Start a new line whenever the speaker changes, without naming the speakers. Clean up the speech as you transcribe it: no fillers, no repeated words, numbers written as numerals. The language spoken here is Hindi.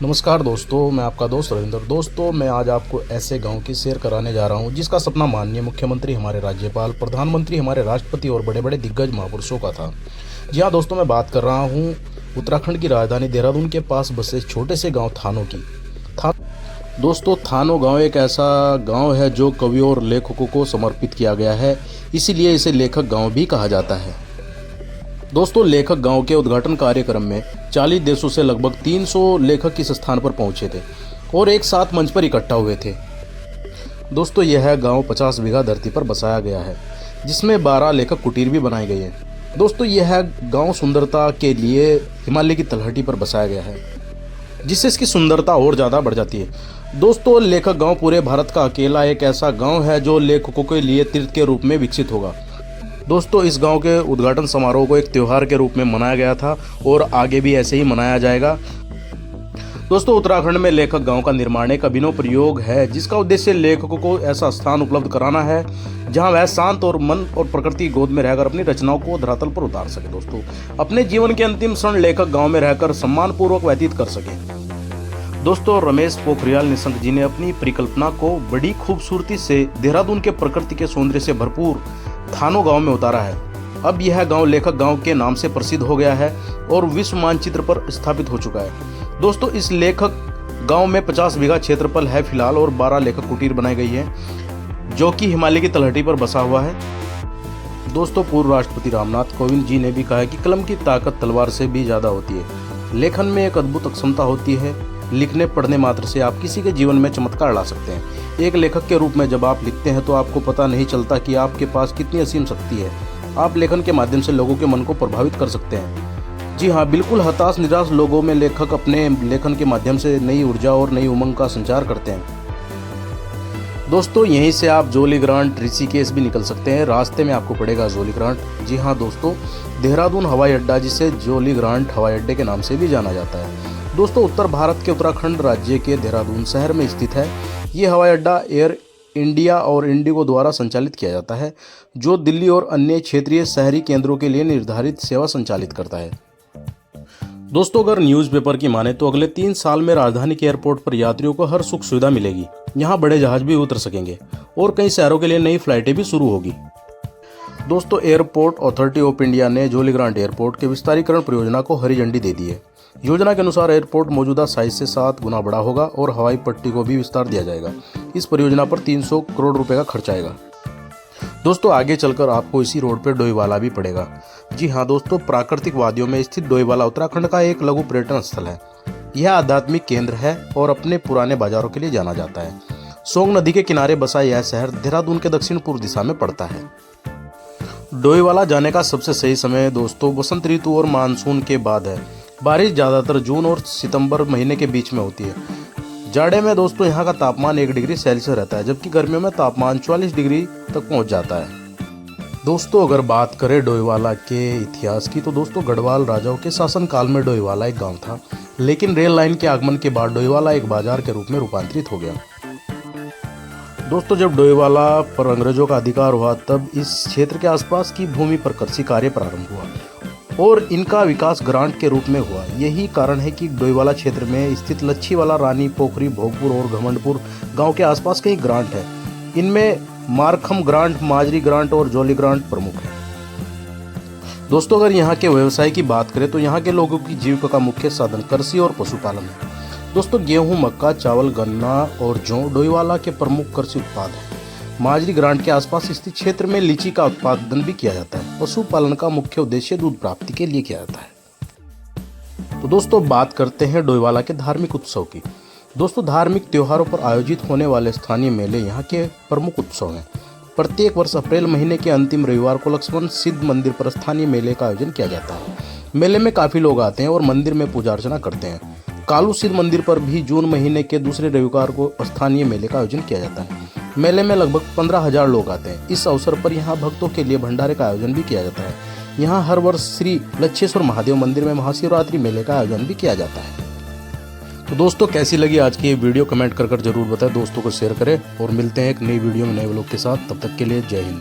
नमस्कार दोस्तों, मैं आपका दोस्त रविंद्र। दोस्तों, मैं आज आपको ऐसे गांव की सैर कराने जा रहा हूं जिसका सपना माननीय मुख्यमंत्री, हमारे राज्यपाल, प्रधानमंत्री, हमारे राष्ट्रपति और बड़े बड़े दिग्गज महापुरुषों का था। जी हाँ दोस्तों, मैं बात कर रहा हूं उत्तराखंड की राजधानी देहरादून के पास बसे छोटे से गाँव थानो की। दोस्तों, थानो गांव एक ऐसा गांव है जो कवियों और लेखकों को समर्पित किया गया है, इसीलिए इसे लेखक गांव भी कहा जाता है। दोस्तों, लेखक गांव के उद्घाटन कार्यक्रम में 40 देशों से लगभग 300 लेखक इस स्थान पर पहुंचे थे और एक साथ मंच पर इकट्ठा हुए थे। दोस्तों, यह गांव 50 बीघा धरती पर बसाया गया है, जिसमें 12 लेखक कुटीर भी बनाए गए हैं। दोस्तों, यह गांव सुंदरता के लिए हिमालय की तलहटी पर बसाया गया है, जिससे इसकी सुंदरता और ज़्यादा बढ़ जाती है। दोस्तों, लेखक गांव पूरे भारत का अकेला एक ऐसा गांव है जो लेखकों के लिए तीर्थ के रूप में विकसित होगा। दोस्तों, इस गांव के उद्घाटन समारोह को एक त्यौहार के रूप में मनाया गया था और आगे भी ऐसे ही मनाया जाएगा। दोस्तों, उत्तराखंड में लेखक गांव का निर्माण एक अभिनव प्रयोग है जिसका उद्देश्य लेखकों को ऐसा स्थान उपलब्ध कराना है जहां वह शांत और मन और प्रकृति की गोद में रहकर अपनी रचनाओं को धरातल पर उतार सके। दोस्तों, अपने जीवन के अंतिम क्षण लेखक गाँव में रहकर सम्मानपूर्वक व्यतीत कर सके। दोस्तों, रमेश पोखरियाल निशंक जी ने अपनी परिकल्पना को बड़ी खूबसूरती से देहरादून के प्रकृति के सौंदर्य से भरपूर थानो गांव में उतारा है। अब यह गांव लेखक गांव के नाम से प्रसिद्ध हो गया है और विश्व मानचित्र पर स्थापित हो चुका है। दोस्तों, इस लेखक गांव में 50 बीघा क्षेत्रफल है फिलहाल और 12 लेखक कुटीर बनाई गई है जो कि हिमालय की तलहटी पर बसा हुआ है। दोस्तों, पूर्व राष्ट्रपति रामनाथ कोविंद जी ने भी कहा है कि कलम की ताकत तलवार से भी ज़्यादा होती है। लेखन में एक अद्भुत क्षमता होती है। लिखने पढ़ने मात्र से आप किसी के जीवन में चमत्कार ला सकते हैं। एक लेखक के रूप में जब आप लिखते हैं तो आपको पता नहीं चलता कि आपके पास कितनी असीम शक्ति है। आप लेखन के माध्यम से लोगों के मन को प्रभावित कर सकते हैं। जी हाँ, बिल्कुल हताश निराश लोगों में लेखक अपने लेखन के माध्यम से नई ऊर्जा और नई उमंग का संचार करते हैं। दोस्तों, यहीं से आप जोलीग्रांट, ऋषिकेश भी निकल सकते हैं। रास्ते में आपको पड़ेगा जोलीग्रांट। जी हाँ दोस्तों, देहरादून हवाई अड्डा, जिसे जोलीग्रांट हवाई अड्डे के नाम से भी जाना जाता है। दोस्तों, उत्तर भारत के उत्तराखंड राज्य के देहरादून शहर में स्थित है। ये हवाई अड्डा एयर इंडिया और इंडिगो द्वारा संचालित किया जाता है, जो दिल्ली और अन्य क्षेत्रीय शहरी केंद्रों के लिए निर्धारित सेवा संचालित करता है। दोस्तों, अगर न्यूज़पेपर की माने तो अगले 3 साल में राजधानी के एयरपोर्ट पर यात्रियों को हर सुख सुविधा मिलेगी। यहाँ बड़े जहाज भी उतर सकेंगे और कई शहरों के लिए नई फ्लाइटें भी शुरू होगी। दोस्तों, एयरपोर्ट अथॉरिटी ऑफ इंडिया ने जोलीग्रांट एयरपोर्ट के विस्तारीकरण परियोजना को हरी झंडी दे दी है। योजना के अनुसार एयरपोर्ट मौजूदा साइज से 7 गुना बड़ा होगा और हवाई पट्टी को भी विस्तार दिया जाएगा। इस परियोजना पर 300 करोड़ रुपए का खर्च आएगा। दोस्तों, आगे चलकर आपको इसी रोड पर डोईवाला भी पड़ेगा। जी हाँ दोस्तों, प्राकृतिक वादियों में स्थित डोईवाला उत्तराखंड का एक लघु पर्यटन स्थल है। यह आध्यात्मिक केंद्र है और अपने पुराने बाजारों के लिए जाना जाता है। सोंग नदी के किनारे बसा यह शहर देहरादून के दक्षिण पूर्व दिशा में पड़ता है। डोईवाला जाने का सबसे सही समय दोस्तों बसंत ऋतु और मानसून के बाद है। बारिश ज़्यादातर जून और सितंबर महीने के बीच में होती है। जाड़े में दोस्तों यहाँ का तापमान 1 डिग्री सेल्सियस रहता है, जबकि गर्मियों में तापमान 44 डिग्री तक पहुँच जाता है। दोस्तों, अगर बात करें डोईवाला के इतिहास की तो दोस्तों गढ़वाल राजाओं के शासनकाल में डोईवाला एक गांव था, लेकिन रेल लाइन के आगमन के बाद डोईवाला एक बाजार के रूप में रूपांतरित हो गया। दोस्तों, जब डोईवाला पर अंग्रेजों का अधिकार हुआ तब इस क्षेत्र के आसपास की भूमि पर कृषि कार्य प्रारंभ हुआ और इनका विकास ग्रांट के रूप में हुआ। यही कारण है कि डोईवाला क्षेत्र में स्थित लच्छीवाला, रानी पोखरी, भोगपुर और घमंडपुर गांव के आसपास कई ग्रांट हैं। इनमें मारखम ग्रांट, माजरी ग्रांट और जोली ग्रांट प्रमुख है। दोस्तों, अगर यहाँ के व्यवसाय की बात करें तो यहाँ के लोगों की जीविका का मुख्य साधन कृषि और पशुपालन है। दोस्तों, गेहूं, मक्का, चावल, गन्ना और जौ डोईवाला के प्रमुख कृषि उत्पाद हैं। माजरी ग्रांट के आसपास स्थित क्षेत्र में लीची का उत्पादन भी किया जाता है। पशुपालन का मुख्य उद्देश्य दूध प्राप्ति के लिए किया जाता है। तो दोस्तों, बात करते हैं डोईवाला के धार्मिक उत्सव की। दोस्तों, धार्मिक त्योहारों पर आयोजित होने वाले स्थानीय मेले यहाँ के प्रमुख उत्सव हैं। प्रत्येक वर्ष अप्रैल महीने के अंतिम रविवार को लक्ष्मण सिद्ध मंदिर पर स्थानीय मेले का आयोजन किया जाता है। मेले में काफ़ी लोग आते हैं और मंदिर में पूजा अर्चना करते हैं। कालू सिद्ध मंदिर पर भी जून महीने के दूसरे रविवार को स्थानीय मेले का आयोजन किया जाता है। मेले में लगभग 15,000 लोग आते हैं। इस अवसर पर यहाँ भक्तों के लिए भंडारे का आयोजन भी किया जाता है। यहाँ हर वर्ष श्री लच्छेश्वर महादेव मंदिर में महाशिवरात्रि मेले का आयोजन भी किया जाता है। तो दोस्तों, कैसी लगी आज की ये वीडियो कमेंट कर जरूर बताएं। दोस्तों को शेयर करें और मिलते हैं एक नई वीडियो में नए व्लॉग के साथ। तब तक के लिए जय हिंद।